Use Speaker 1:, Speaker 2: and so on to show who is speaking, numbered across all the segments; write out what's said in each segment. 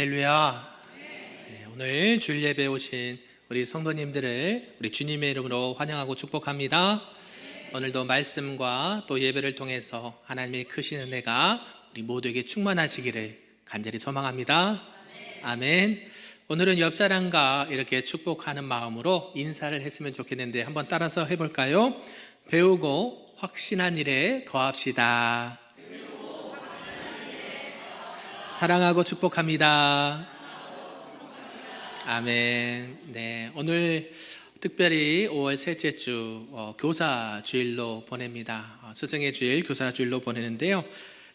Speaker 1: 할렐루야. 오늘 주일 예배에 오신 우리 성도님들을 우리 주님의 이름으로 환영하고 축복합니다. 오늘도 말씀과 또 예배를 통해서 하나님의 크신 은혜가 우리 모두에게 충만하시기를 간절히 소망합니다. 아멘. 오늘은 옆 사람과 이렇게 축복하는 마음으로 인사를 했으면 좋겠는데 한번 따라서 해볼까요? 배우고 확신한 일에 거합시다. 사랑하고 축복합니다. 아멘. 네, 오늘 특별히 5월 셋째 주 교사 주일로 보냅니다. 스승의 주일, 교사 주일로 보내는데요.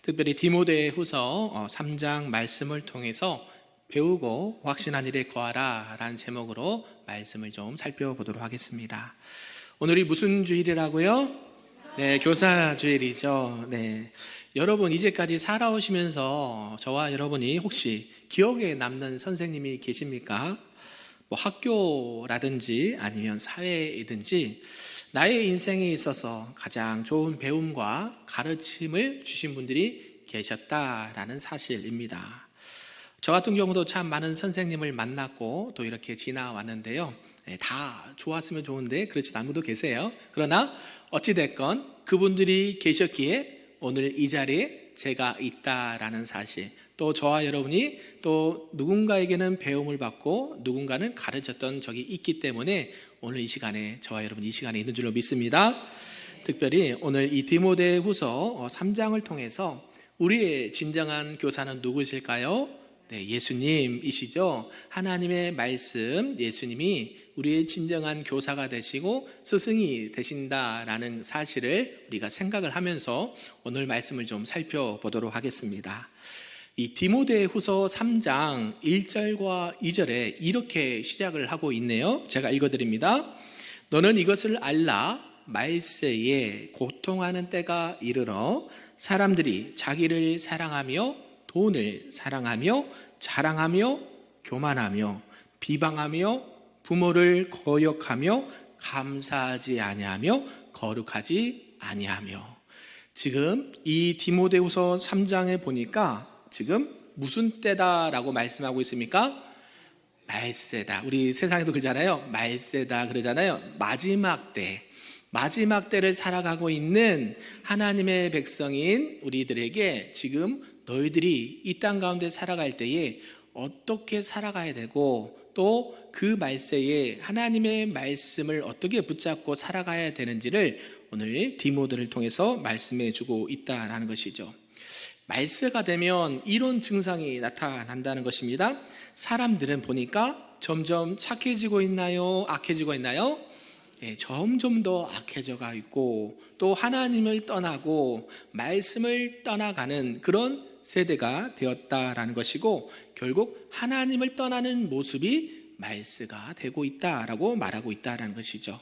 Speaker 1: 특별히 디모데후서 3장 말씀을 통해서 배우고 확신한 일에 거하라 라는 제목으로 말씀을 좀 살펴보도록 하겠습니다. 오늘이 무슨 주일이라고요? 네, 교사 주일이죠. 네. 여러분 이제까지 살아오시면서 저와 여러분이 혹시 기억에 남는 선생님이 계십니까? 뭐 학교라든지 아니면 사회이든지 나의 인생에 있어서 가장 좋은 배움과 가르침을 주신 분들이 계셨다라는 사실입니다. 저 같은 경우도 참 많은 선생님을 만났고 또 이렇게 지나왔는데요. 다 좋았으면 좋은데 그렇지 않은 분도 계세요. 그러나 어찌됐건 그분들이 계셨기에 오늘 이 자리에 제가 있다라는 사실, 또 저와 여러분이 또 누군가에게는 배움을 받고 누군가는 가르쳤던 적이 있기 때문에 오늘 이 시간에 저와 여러분 이 시간에 있는 줄로 믿습니다. 특별히 오늘 이 디모데후서 3장을 통해서 우리의 진정한 교사는 누구실까요? 네, 예수님이시죠. 하나님의 말씀, 예수님이 우리의 진정한 교사가 되시고 스승이 되신다라는 사실을 우리가 생각을 하면서 오늘 말씀을 좀 살펴보도록 하겠습니다. 이 디모데후서 3장 1절과 2절에 이렇게 시작을 하고 있네요. 제가 읽어드립니다. 너는 이것을 알라. 말세에 고통하는 때가 이르러 사람들이 자기를 사랑하며 돈을 사랑하며 자랑하며 교만하며 비방하며 부모를 거역하며 감사하지 아니하며 거룩하지 아니하며. 지금 이 디모데후서 3장에 보니까 지금 무슨 때다라고 말씀하고 있습니까? 말세다. 우리 세상에도 그러잖아요. 말세다 그러잖아요. 마지막 때. 마지막 때를 살아가고 있는 하나님의 백성인 우리들에게 지금 너희들이 이 땅 가운데 살아갈 때에 어떻게 살아가야 되고 또 그 말세에 하나님의 말씀을 어떻게 붙잡고 살아가야 되는지를 오늘 디모데를 통해서 말씀해 주고 있다는 것이죠. 말세가 되면 이런 증상이 나타난다는 것입니다. 사람들은 보니까 점점 착해지고 있나요? 악해지고 있나요? 네, 점점 더 악해져가 있고 또 하나님을 떠나고 말씀을 떠나가는 그런 세대가 되었다라는 것이고 결국 하나님을 떠나는 모습이 말세가 되고 있다라고 말하고 있다라는 것이죠.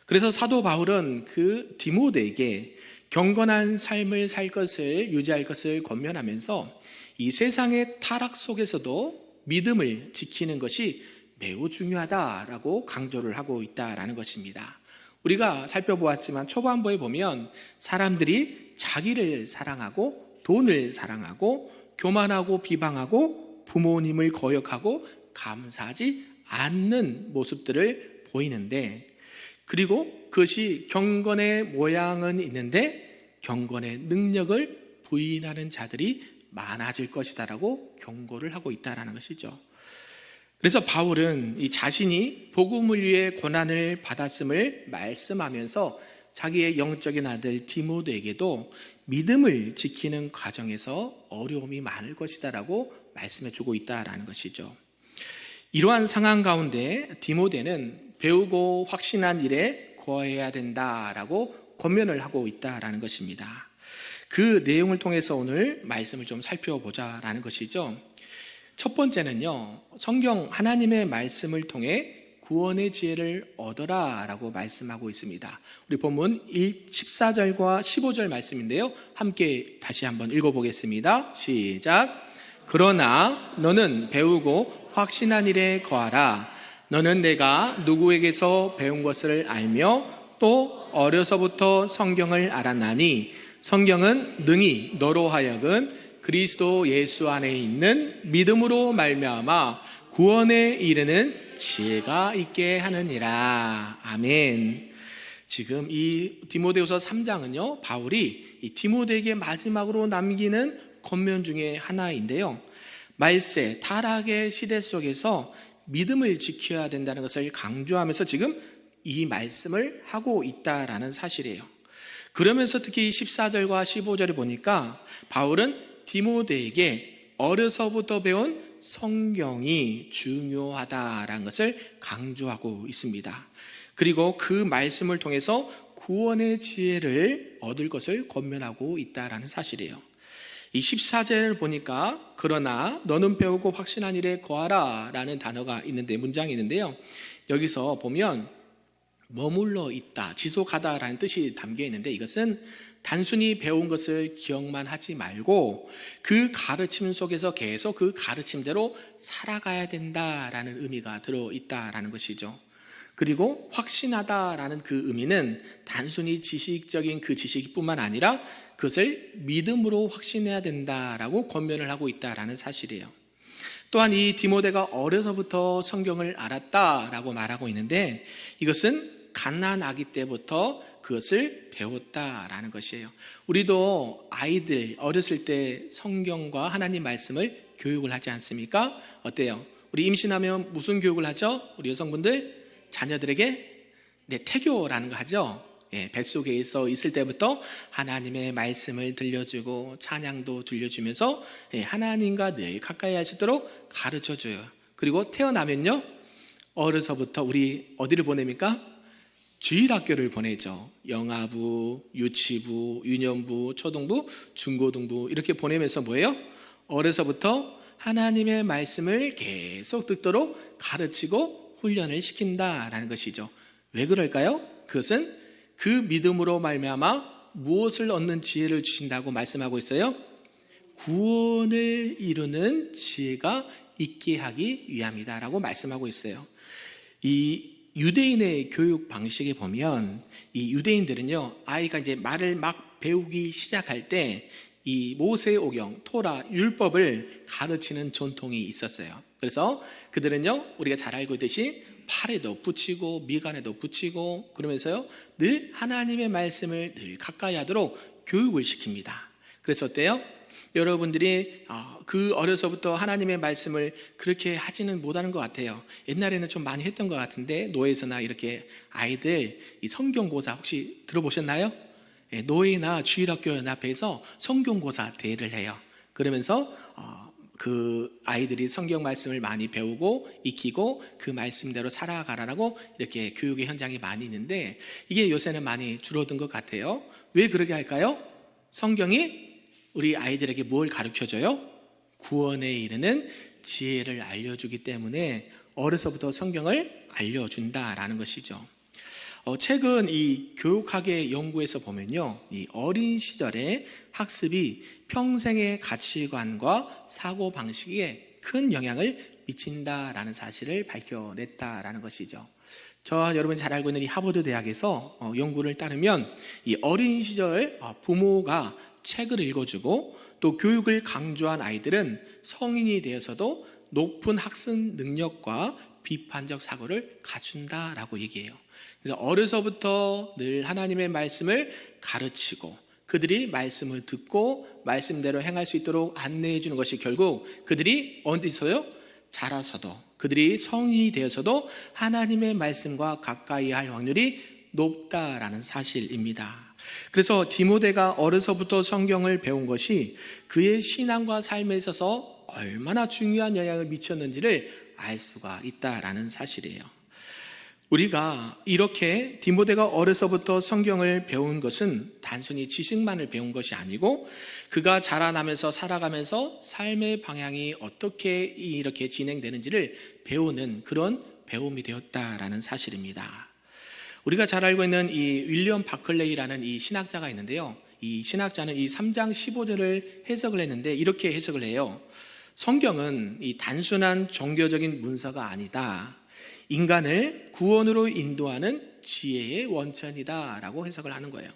Speaker 1: 그래서 사도 바울은 그 디모데에게 경건한 삶을 살 것을 유지할 것을 권면하면서 이 세상의 타락 속에서도 믿음을 지키는 것이 매우 중요하다라고 강조를 하고 있다라는 것입니다. 우리가 살펴보았지만 초반부에 보면 사람들이 자기를 사랑하고 돈을 사랑하고 교만하고 비방하고 부모님을 거역하고 감사하지 않는 모습들을 보이는데, 그리고 그것이 경건의 모양은 있는데 경건의 능력을 부인하는 자들이 많아질 것이다라고 경고를 하고 있다는 것이죠. 그래서 바울은 이 자신이 복음을 위해 고난을 받았음을 말씀하면서 자기의 영적인 아들 디모데에게도 믿음을 지키는 과정에서 어려움이 많을 것이다라고 말씀해 주고 있다라는 것이죠. 이러한 상황 가운데 디모데는 배우고 확신한 일에 거해야 된다라고 권면을 하고 있다라는 것입니다. 그 내용을 통해서 오늘 말씀을 좀 살펴보자라는 것이죠. 첫 번째는요, 성경 하나님의 말씀을 통해 구원의 지혜를 얻어라 라고 말씀하고 있습니다. 우리 본문 14절과 15절 말씀인데요, 함께 다시 한번 읽어보겠습니다. 시작. 그러나 너는 배우고 확신한 일에 거하라. 너는 내가 누구에게서 배운 것을 알며 또 어려서부터 성경을 알았나니 성경은 능히 너로 하여금 그리스도 예수 안에 있는 믿음으로 말미암아 구원에 이르는 지혜가 있게 하느니라. 아멘. 지금 이 디모데후서 3장은요, 바울이 이 디모데에게 마지막으로 남기는 권면 중에 하나인데요, 말세 타락의 시대 속에서 믿음을 지켜야 된다는 것을 강조하면서 지금 이 말씀을 하고 있다라는 사실이에요. 그러면서 특히 14절과 15절을 보니까 바울은 디모데에게 어려서부터 배운 성경이 중요하다라는 것을 강조하고 있습니다. 그리고 그 말씀을 통해서 구원의 지혜를 얻을 것을 권면하고 있다라는 사실이에요. 이 14절을 보니까 그러나 너는 배우고 확신한 일에 거하라 라는 단어가 있는데, 문장이 있는데요, 여기서 보면 머물러 있다, 지속하다 라는 뜻이 담겨 있는데, 이것은 단순히 배운 것을 기억만 하지 말고 그 가르침 속에서 계속 그 가르침대로 살아가야 된다라는 의미가 들어있다라는 것이죠. 그리고 확신하다라는 그 의미는 단순히 지식적인 그 지식뿐만 아니라 그것을 믿음으로 확신해야 된다라고 권면을 하고 있다라는 사실이에요. 또한 이 디모데가 어려서부터 성경을 알았다라고 말하고 있는데, 이것은 갓난아기 때부터 그것을 배웠다라는 것이에요. 우리도 아이들 어렸을 때 성경과 하나님 말씀을 교육을 하지 않습니까? 어때요? 우리 임신하면 무슨 교육을 하죠? 우리 여성분들 자녀들에게 태교라는 거 하죠. 뱃속에 있을 때부터 하나님의 말씀을 들려주고 찬양도 들려주면서 하나님과 늘 가까이 하시도록 가르쳐줘요. 그리고 태어나면요, 어려서부터 우리 어디를 보냅니까? 주일학교를 보내죠. 영아부, 유치부, 유년부, 초등부, 중고등부 이렇게 보내면서 뭐예요? 어려서부터 하나님의 말씀을 계속 듣도록 가르치고 훈련을 시킨다라는 것이죠. 왜 그럴까요? 그것은 그 믿음으로 말미암아 무엇을 얻는 지혜를 주신다고 말씀하고 있어요? 구원을 이루는 지혜가 있게 하기 위함이다라고 말씀하고 있어요. 이 유대인의 교육 방식에 보면 이 유대인들은요, 아이가 이제 말을 막 배우기 시작할 때 이 모세오경, 토라, 율법을 가르치는 전통이 있었어요. 그래서 그들은요, 우리가 잘 알고 있듯이 팔에도 붙이고 미간에도 붙이고 그러면서요, 늘 하나님의 말씀을 늘 가까이 하도록 교육을 시킵니다. 그래서 어때요? 여러분들이 그 어려서부터 하나님의 말씀을 그렇게 하지는 못하는 것 같아요. 옛날에는 좀 많이 했던 것 같은데, 노예에서나 이렇게 아이들 이 성경고사 혹시 들어보셨나요? 노예나 주일학교 연합회에서 성경고사 대회를 해요. 그러면서 그 아이들이 성경 말씀을 많이 배우고 익히고 그 말씀대로 살아가라라고 이렇게 교육의 현장이 많이 있는데, 이게 요새는 많이 줄어든 것 같아요. 왜 그렇게 할까요? 성경이 우리 아이들에게 뭘 가르쳐줘요? 구원에 이르는 지혜를 알려주기 때문에 어려서부터 성경을 알려준다라는 것이죠. 최근 이 교육학의 연구에서 보면요, 이 어린 시절의 학습이 평생의 가치관과 사고방식에 큰 영향을 미친다라는 사실을 밝혀냈다라는 것이죠. 저와 여러분이 잘 알고 있는 이 하버드 대학에서 연구를 따르면 이 어린 시절 부모가 책을 읽어주고 또 교육을 강조한 아이들은 성인이 되어서도 높은 학습 능력과 비판적 사고를 갖춘다라고 얘기해요. 그래서 어려서부터 늘 하나님의 말씀을 가르치고 그들이 말씀을 듣고 말씀대로 행할 수 있도록 안내해 주는 것이 결국 그들이 어디서요? 자라서도, 그들이 성인이 되어서도 하나님의 말씀과 가까이 할 확률이 높다라는 사실입니다. 그래서 디모데가 어려서부터 성경을 배운 것이 그의 신앙과 삶에 있어서 얼마나 중요한 영향을 미쳤는지를 알 수가 있다라는 사실이에요. 우리가 이렇게 디모데가 어려서부터 성경을 배운 것은 단순히 지식만을 배운 것이 아니고 그가 자라나면서 살아가면서 삶의 방향이 어떻게 이렇게 진행되는지를 배우는 그런 배움이 되었다라는 사실입니다. 우리가 잘 알고 있는 이 윌리엄 바클레이라는 이 신학자가 있는데요, 이 신학자는 이 3장 15절을 해석을 했는데 이렇게 해석을 해요. 성경은 이 단순한 종교적인 문서가 아니다, 인간을 구원으로 인도하는 지혜의 원천이다 라고 해석을 하는 거예요.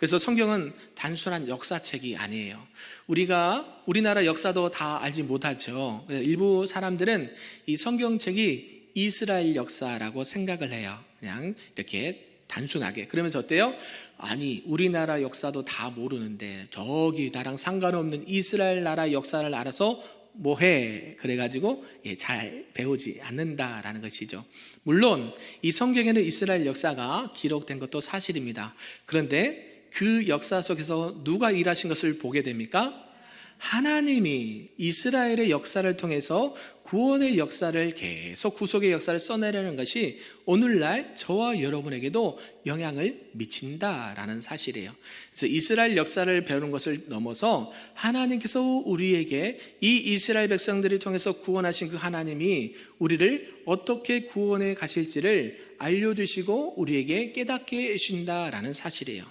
Speaker 1: 그래서 성경은 단순한 역사책이 아니에요. 우리가 우리나라 역사도 다 알지 못하죠. 일부 사람들은 이 성경책이 이스라엘 역사라고 생각을 해요. 그냥 이렇게 단순하게. 그러면서 어때요? 아니, 우리나라 역사도 다 모르는데 저기 나랑 상관없는 이스라엘 나라 역사를 알아서 뭐해? 그래가지고 잘 배우지 않는다라는 것이죠. 물론 이 성경에는 이스라엘 역사가 기록된 것도 사실입니다. 그런데 그 역사 속에서 누가 일하신 것을 보게 됩니까? 하나님이 이스라엘의 역사를 통해서 구원의 역사를 계속 구속의 역사를 써내려는 것이 오늘날 저와 여러분에게도 영향을 미친다라는 사실이에요. 그래서 이스라엘 역사를 배우는 것을 넘어서 하나님께서 우리에게 이 이스라엘 백성들을 통해서 구원하신 그 하나님이 우리를 어떻게 구원해 가실지를 알려주시고 우리에게 깨닫게 해주신다라는 사실이에요.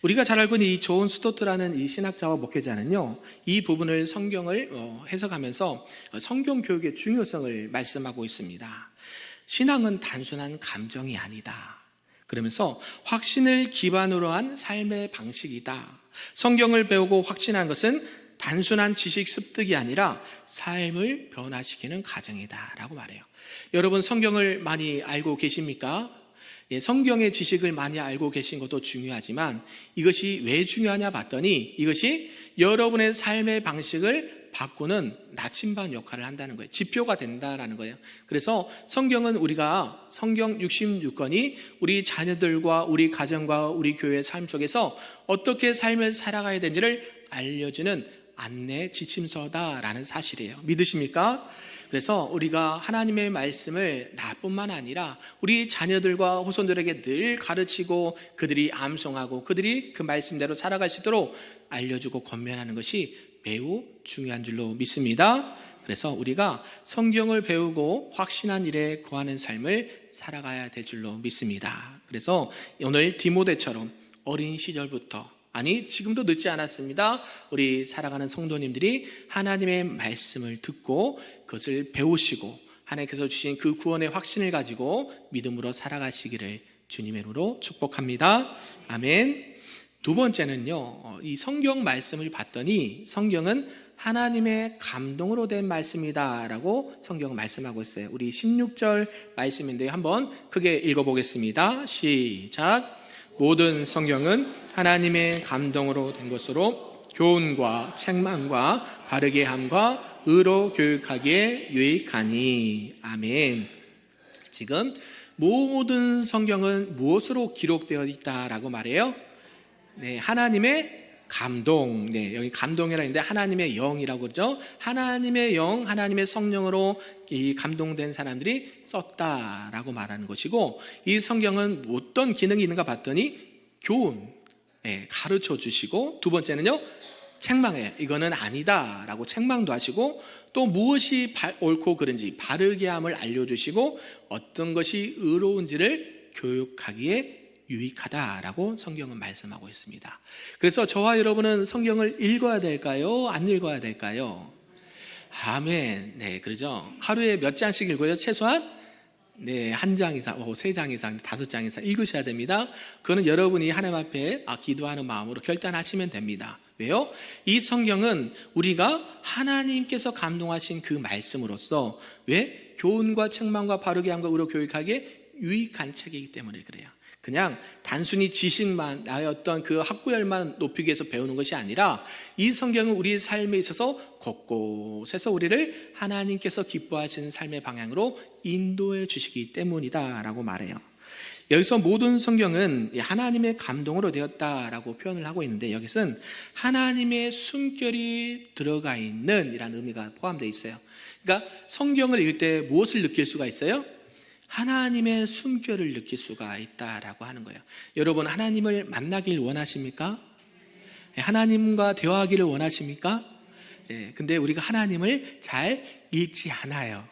Speaker 1: 우리가 잘 알고 있는 이 존 스토트라는 이 신학자와 목회자는요, 이 부분을 성경을 해석하면서 성경 교육의 중요성을 말씀하고 있습니다. 신앙은 단순한 감정이 아니다. 그러면서 확신을 기반으로 한 삶의 방식이다. 성경을 배우고 확신한 것은 단순한 지식 습득이 아니라 삶을 변화시키는 과정이다 라고 말해요. 여러분 성경을 많이 알고 계십니까? 성경의 지식을 많이 알고 계신 것도 중요하지만 이것이 왜 중요하냐 봤더니 이것이 여러분의 삶의 방식을 바꾸는 나침반 역할을 한다는 거예요. 지표가 된다라는 거예요. 그래서 성경은 우리가 성경 66권이 우리 자녀들과 우리 가정과 우리 교회의 삶 속에서 어떻게 삶을 살아가야 되는지를 알려주는 안내 지침서다라는 사실이에요. 믿으십니까? 그래서 우리가 하나님의 말씀을 나뿐만 아니라 우리 자녀들과 후손들에게 늘 가르치고 그들이 암송하고 그들이 그 말씀대로 살아갈 수 있도록 알려주고 권면하는 것이 매우 중요한 줄로 믿습니다. 그래서 우리가 성경을 배우고 확신한 일에 거하는 삶을 살아가야 될 줄로 믿습니다. 그래서 오늘 디모데처럼 어린 시절부터, 아니 지금도 늦지 않았습니다, 우리 살아가는 성도님들이 하나님의 말씀을 듣고 그것을 배우시고 하나님께서 주신 그 구원의 확신을 가지고 믿음으로 살아가시기를 주님의 이름으로 축복합니다. 아멘. 두 번째는요, 이 성경 말씀을 봤더니 성경은 하나님의 감동으로 된 말씀이다 라고 성경은 말씀하고 있어요. 우리 16절 말씀인데요, 한번 크게 읽어보겠습니다. 시작. 모든 성경은 하나님의 감동으로 된 것으로 교훈과 책망과 바르게 함과 의로 교육하기에 유익하니. 아멘. 지금 모든 성경은 무엇으로 기록되어 있다라고 말해요? 네, 하나님의 감동. 네, 여기 감동이라 했는데 하나님의 영이라고 그러죠. 하나님의 영, 하나님의 성령으로 이 감동된 사람들이 썼다라고 말하는 것이고, 이 성경은 어떤 기능이 있는가 봤더니 교훈, 가르쳐 주시고, 두 번째는요 책망해. 이거는 아니다라고 책망도 하시고, 또 무엇이 옳고 그른지 바르게 함을 알려주시고, 어떤 것이 의로운지를 교육하기에 유익하다라고 성경은 말씀하고 있습니다. 그래서 저와 여러분은 성경을 읽어야 될까요? 안 읽어야 될까요? 아멘. 네, 그러죠. 하루에 몇 장씩 읽어요? 최소한 네, 한 장 이상, 세 장 이상, 5장 이상 읽으셔야 됩니다. 그거는 여러분이 하나님 앞에 기도하는 마음으로 결단하시면 됩니다. 왜요? 이 성경은 우리가 하나님께서 감동하신 그 말씀으로써 왜? 교훈과 책망과 바르게 함과 의로 교육하기에 유익한 책이기 때문에 그래요. 그냥 단순히 지식만, 나의 어떤 그 학구열만 높이기 위해서 배우는 것이 아니라 이 성경은 우리의 삶에 있어서 곳곳에서 우리를 하나님께서 기뻐하시는 삶의 방향으로 인도해 주시기 때문이다 라고 말해요. 여기서 모든 성경은 하나님의 감동으로 되었다라고 표현을 하고 있는데, 여기서는 하나님의 숨결이 들어가 있는 이라는 의미가 포함되어 있어요. 그러니까 성경을 읽을 때 무엇을 느낄 수가 있어요? 하나님의 숨결을 느낄 수가 있다라고 하는 거예요. 여러분 하나님을 만나길 원하십니까? 하나님과 대화하기를 원하십니까? 네, 근데 우리가 하나님을 잘 읽지 않아요.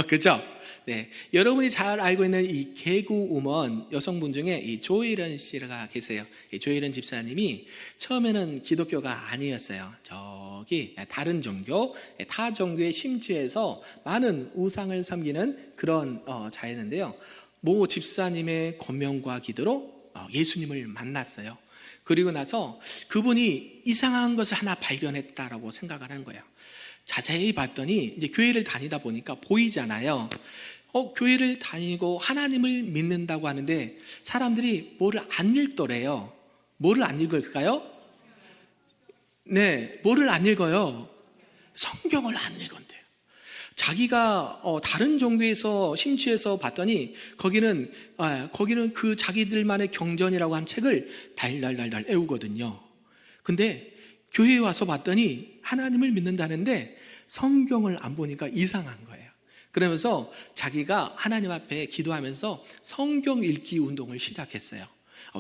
Speaker 1: 그죠? 네, 여러분이 잘 알고 있는 이 개구우먼 여성분 중에 이 조일은 씨가 계세요. 이 조일은 집사님이 처음에는 기독교가 아니었어요. 저기 다른 종교, 타 종교에 심취해서 많은 우상을 섬기는 그런 자였는데요. 모 집사님의 권면과 기도로 예수님을 만났어요. 그리고 나서 그분이 이상한 것을 하나 발견했다라고 생각을 하는 거예요. 자세히 봤더니 이제 교회를 다니다 보니까 보이잖아요. 교회를 다니고 하나님을 믿는다고 하는데 사람들이 뭐를 안 읽더래요. 뭐를 안 읽을까요? 네, 뭐를 안 읽어요? 성경을 안 읽은대요. 자기가 다른 종교에서 심취해서 봤더니 거기는 그 자기들만의 경전이라고 한 책을 달달달달 애우거든요. 근데 교회에 와서 봤더니 하나님을 믿는다는데 성경을 안 보니까 이상한 거예요. 그러면서 자기가 하나님 앞에 기도하면서 성경 읽기 운동을 시작했어요.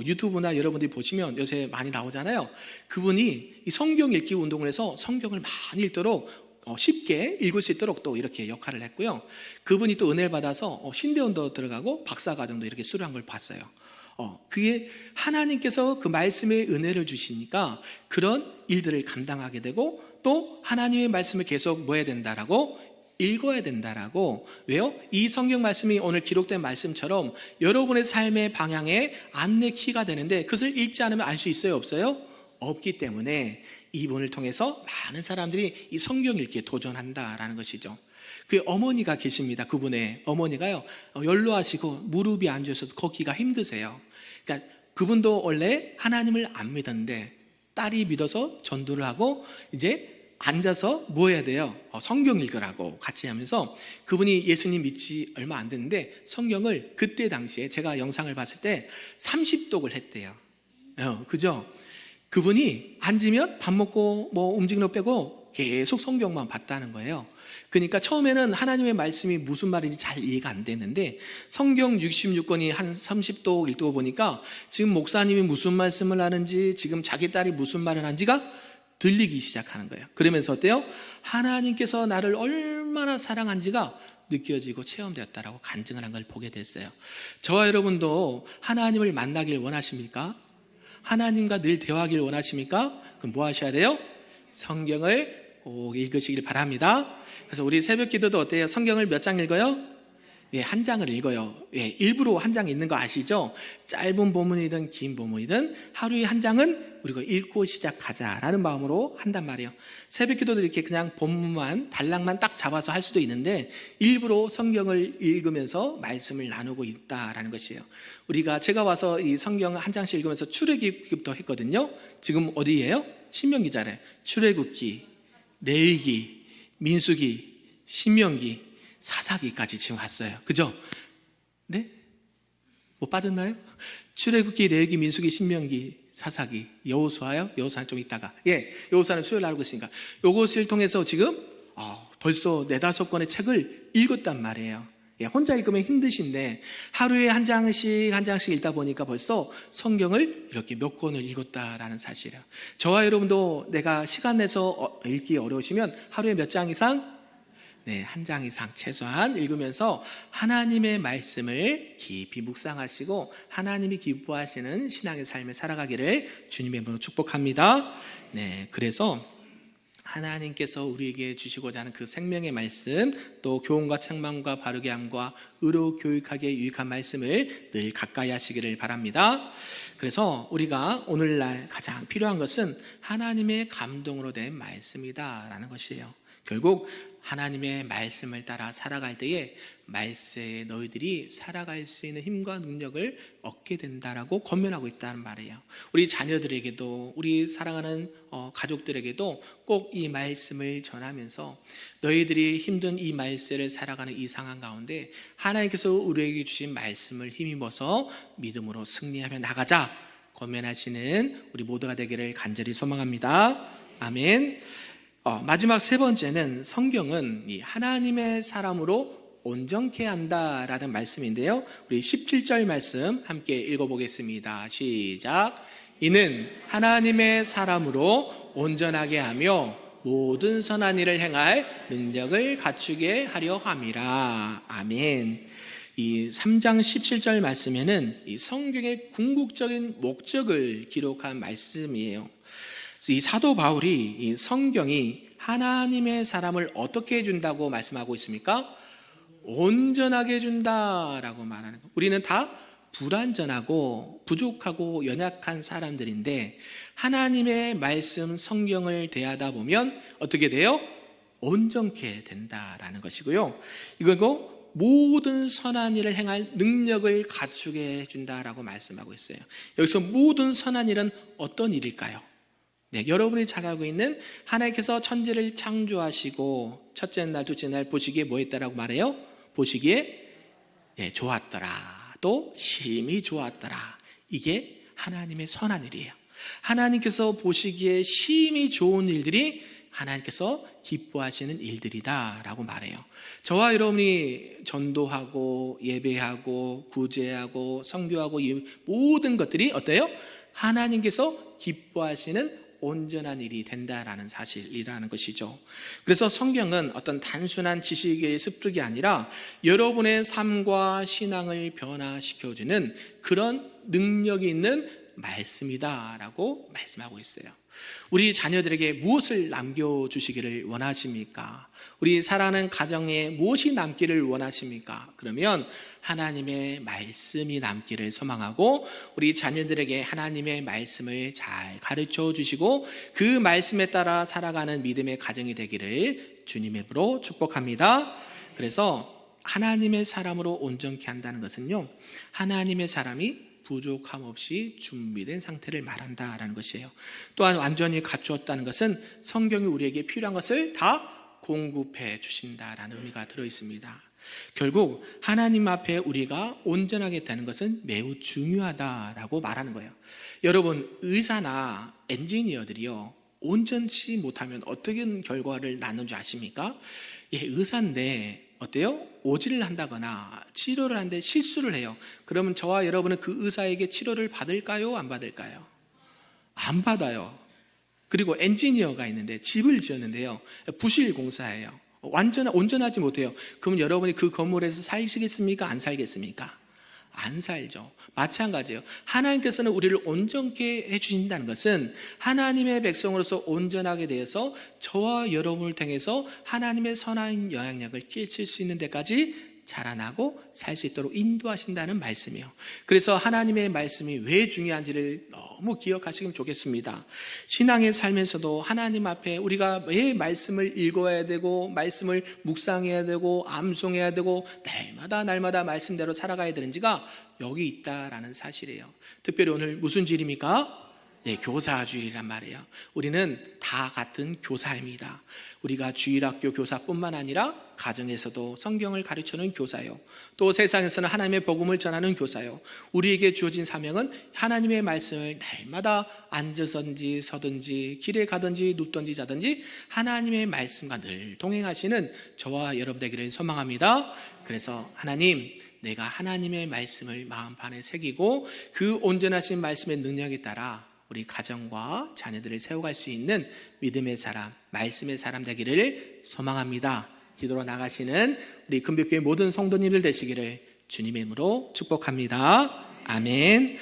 Speaker 1: 유튜브나 여러분들이 보시면 요새 많이 나오잖아요. 그분이 이 성경 읽기 운동을 해서 성경을 많이 읽도록 쉽게 읽을 수 있도록 또 이렇게 역할을 했고요. 그분이 또 은혜를 받아서 신대원도 들어가고 박사과정도 이렇게 수료한 걸 봤어요. 그게 하나님께서 그 말씀에 은혜를 주시니까 그런 일들을 감당하게 되고 또 하나님의 말씀을 계속 뭐 해야 된다라고? 읽어야 된다라고. 왜요? 이 성경 말씀이 오늘 기록된 말씀처럼 여러분의 삶의 방향에 안내 키가 되는데 그것을 읽지 않으면 알 수 있어요? 없어요? 없기 때문에 이분을 통해서 많은 사람들이 이 성경 읽기에 도전한다라는 것이죠. 그 어머니가 계십니다. 그분의 어머니가요, 연로하시고 무릎이 안 좋으셔서 걷기가 힘드세요. 그러니까 그분도 원래 하나님을 안 믿었는데 딸이 믿어서 전도를 하고 이제 앉아서 뭐 해야 돼요? 성경 읽으라고 같이 하면서 그분이 예수님 믿지 얼마 안 됐는데 성경을 그때 당시에 제가 영상을 봤을 때 30독을 했대요. 그죠? 그분이 앉으면 밥 먹고 뭐 움직이는 거 빼고 계속 성경만 봤다는 거예요. 그러니까 처음에는 하나님의 말씀이 무슨 말인지 잘 이해가 안 됐는데 성경 66권이 한 30독 읽고 보니까 지금 목사님이 무슨 말씀을 하는지 지금 자기 딸이 무슨 말을 하는지가 들리기 시작하는 거예요. 그러면서 어때요? 하나님께서 나를 얼마나 사랑한지가 느껴지고 체험되었다라고 간증을 한 걸 보게 됐어요. 저와 여러분도 하나님을 만나길 원하십니까? 하나님과 늘 대화하길 원하십니까? 그럼 뭐 하셔야 돼요? 성경을 꼭 읽으시길 바랍니다. 그래서 우리 새벽 기도도 어때요? 성경을 몇 장 읽어요? 예, 한 장을 읽어요. 예, 일부러 한 장 읽는 거 아시죠? 짧은 본문이든 긴 본문이든 하루에 한 장은 우리가 읽고 시작하자라는 마음으로 한단 말이에요. 새벽 기도도 이렇게 그냥 본문만 단락만 딱 잡아서 할 수도 있는데 일부러 성경을 읽으면서 말씀을 나누고 있다라는 것이에요. 제가 와서 이 성경 한 장씩 읽으면서 출애굽기부터 했거든요. 지금 어디예요? 신명기잖아요. 출애굽기, 레위기, 민수기, 신명기, 사사기까지 지금 왔어요. 그죠? 네? 뭐 빠졌나요? 출애굽기, 레위기, 민수기, 신명기, 사사기, 여호수아요? 여호수아는 좀 있다가. 예, 여호수아는 수요일 날 하고 있으니까. 요것을 통해서 지금 벌써 4-5권의 책을 읽었단 말이에요. 예, 혼자 읽으면 힘드신데 하루에 한 장씩 읽다 보니까 벌써 성경을 이렇게 몇 권을 읽었다라는 사실이에요. 저와 여러분도 내가 시간 내서 읽기 어려우시면 하루에 몇 장 이상? 네, 한 장 이상 최소한 읽으면서 하나님의 말씀을 깊이 묵상하시고 하나님이 기뻐하시는 신앙의 삶을 살아가기를 주님의 이름으로 축복합니다. 네, 그래서 하나님께서 우리에게 주시고자 하는 그 생명의 말씀, 또 교훈과 책망과 바르게 함과 의로 교육하기에 유익한 말씀을 늘 가까이 하시기를 바랍니다. 그래서 우리가 오늘날 가장 필요한 것은 하나님의 감동으로 된 말씀이다라는 것이에요. 결국 하나님의 말씀을 따라 살아갈 때에 말세에 너희들이 살아갈 수 있는 힘과 능력을 얻게 된다라고 권면하고 있다는 말이에요. 우리 자녀들에게도 우리 사랑하는 가족들에게도 꼭 이 말씀을 전하면서 너희들이 힘든 이 말세를 살아가는 이 상황 가운데 하나님께서 우리에게 주신 말씀을 힘입어서 믿음으로 승리하며 나가자 권면하시는 우리 모두가 되기를 간절히 소망합니다. 아멘. 마지막 세 번째는 성경은 이 하나님의 사람으로 온전케 한다라는 말씀인데요. 우리 17절 말씀 함께 읽어보겠습니다. 시작. 이는 하나님의 사람으로 온전하게 하며 모든 선한 일을 행할 능력을 갖추게 하려 함이라. 아멘. 이 3장 17절 말씀에는 이 성경의 궁극적인 목적을 기록한 말씀이에요. 이 사도 바울이 이 성경이 하나님의 사람을 어떻게 해준다고 말씀하고 있습니까? 온전하게 해준다라고 말하는 거예요. 우리는 다 불완전하고 부족하고 연약한 사람들인데 하나님의 말씀 성경을 대하다 보면 어떻게 돼요? 온전케 된다라는 것이고요. 이거고 모든 선한 일을 행할 능력을 갖추게 해준다라고 말씀하고 있어요. 여기서 모든 선한 일은 어떤 일일까요? 네, 여러분이 잘 알고 있는 하나님께서 천지를 창조하시고 첫째 날, 둘째 날 보시기에 뭐 했다라고 말해요? 보시기에 좋았더라. 또 심히 좋았더라. 이게 하나님의 선한 일이에요. 하나님께서 보시기에 심히 좋은 일들이 하나님께서 기뻐하시는 일들이다 라고 말해요. 저와 여러분이 전도하고 예배하고 구제하고 선교하고 이 모든 것들이 어때요? 하나님께서 기뻐하시는 온전한 일이 된다라는 사실이라는 것이죠. 그래서 성경은 어떤 단순한 지식의 습득이 아니라 여러분의 삶과 신앙을 변화시켜주는 그런 능력이 있는 말씀이다라고 말씀하고 있어요. 우리 자녀들에게 무엇을 남겨주시기를 원하십니까? 우리 사랑하는 가정에 무엇이 남기를 원하십니까? 그러면 하나님의 말씀이 남기를 소망하고 우리 자녀들에게 하나님의 말씀을 잘 가르쳐 주시고 그 말씀에 따라 살아가는 믿음의 가정이 되기를 주님의 이름으로 축복합니다. 그래서 하나님의 사람으로 온전케 한다는 것은요, 하나님의 사람이 부족함 없이 준비된 상태를 말한다라는 것이에요. 또한 완전히 갖추었다는 것은 성경이 우리에게 필요한 것을 다 공급해 주신다라는 의미가 들어있습니다. 결국 하나님 앞에 우리가 온전하게 되는 것은 매우 중요하다라고 말하는 거예요. 여러분, 의사나 엔지니어들이요, 온전치 못하면 어떤 결과를 낳는 줄 아십니까? 의사인데 어때요? 오지를 한다거나 치료를 하는데 실수를 해요. 그러면 저와 여러분은 그 의사에게 치료를 받을까요? 안 받을까요? 안 받아요. 그리고 엔지니어가 있는데 집을 지었는데요, 부실공사예요. 온전하지 못해요. 그럼 여러분이 그 건물에서 살시겠습니까? 안 살겠습니까? 안 살죠. 마찬가지예요. 하나님께서는 우리를 온전케 해주신다는 것은 하나님의 백성으로서 온전하게 되어서 저와 여러분을 통해서 하나님의 선한 영향력을 끼칠 수 있는 데까지 자라나고 살 수 있도록 인도하신다는 말씀이에요. 그래서 하나님의 말씀이 왜 중요한지를 너무 기억하시면 좋겠습니다. 신앙의 삶에서도 하나님 앞에 우리가 왜 말씀을 읽어야 되고 말씀을 묵상해야 되고 암송해야 되고 날마다 말씀대로 살아가야 되는지가 여기 있다라는 사실이에요. 특별히 오늘 무슨 주일입니까? 교사주일이란 말이에요. 우리는 다 같은 교사입니다. 우리가 주일학교 교사뿐만 아니라 가정에서도 성경을 가르치는 교사요, 또 세상에서는 하나님의 복음을 전하는 교사요. 우리에게 주어진 사명은 하나님의 말씀을 날마다 앉아서든지 서든지 길에 가든지 눕든지 자든지 하나님의 말씀과 늘 동행하시는 저와 여러분 되기를 소망합니다. 그래서 하나님, 내가 하나님의 말씀을 마음판에 새기고 그 온전하신 말씀의 능력에 따라 우리 가정과 자녀들을 세워갈 수 있는 믿음의 사람, 말씀의 사람 되기를 소망합니다. 기도로 나가시는 우리 금빛교회 모든 성도님들 되시기를 주님의 이름으로 축복합니다. 아멘.